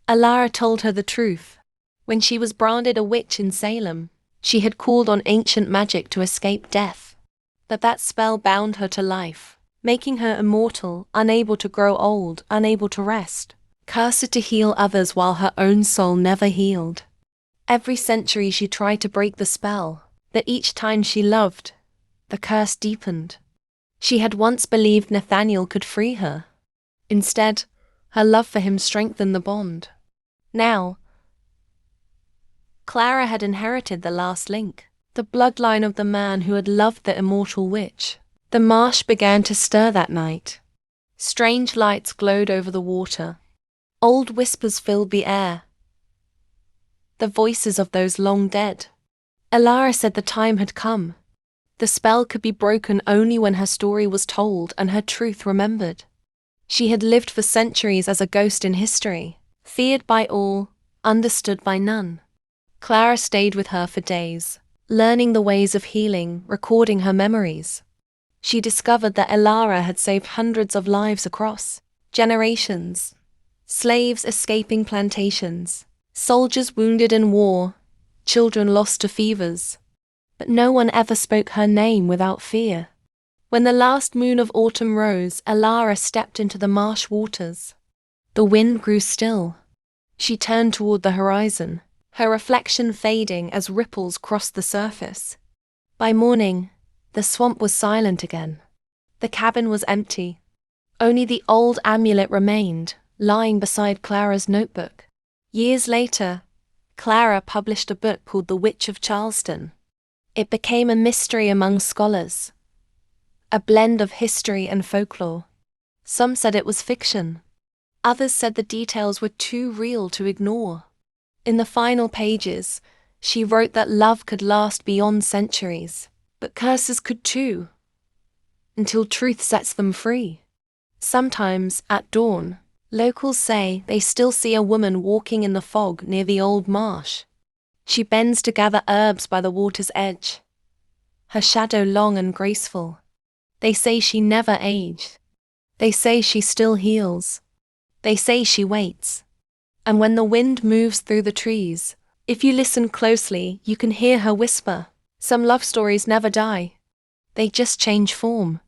Alara told her the truth. When she was branded a witch in Salem, she had called on ancient magic to escape death. But that spell bound her to life, making her immortal, unable to grow old, unable to rest, cursed to heal others while her own soul never healed. Every century she tried to break the spell, but each time she loved, the curse deepened. She had once believed Nathaniel could free her. Instead, her love for him strengthened the bond. Now, Clara had inherited the last link, the bloodline of the man who had loved the immortal witch. The marsh began to stir that night. Strange lights glowed over the water. Old whispers filled the air. The voices of those long dead. Alara said the time had come. The spell could be broken only when her story was told and her truth remembered. She had lived for centuries as a ghost in history, feared by all, understood by none. Clara stayed with her for days, learning the ways of healing, recording her memories. She discovered that Alara had saved hundreds of lives across generations. Slaves escaping plantations, soldiers wounded in war, children lost to fevers. But no one ever spoke her name without fear. When the last moon of autumn rose, Alara stepped into the marsh waters. The wind grew still. She turned toward the horizon, her reflection fading as ripples crossed the surface. By morning, the swamp was silent again. The cabin was empty. Only the old amulet remained, lying beside Clara's notebook. Years later, Clara published a book called The Witch of Charleston. It became a mystery among scholars, a blend of history and folklore. Some said it was fiction. Others said the details were too real to ignore. In the final pages, she wrote that love could last beyond centuries, but curses could too, until truth sets them free. Sometimes, at dawn, locals say they still see a woman walking in the fog near the old marsh. She bends to gather herbs by the water's edge, her shadow long and graceful. They say she never aged. They say she still heals. They say she waits. And when the wind moves through the trees, if you listen closely, you can hear her whisper, "Some love stories never die. They just change form."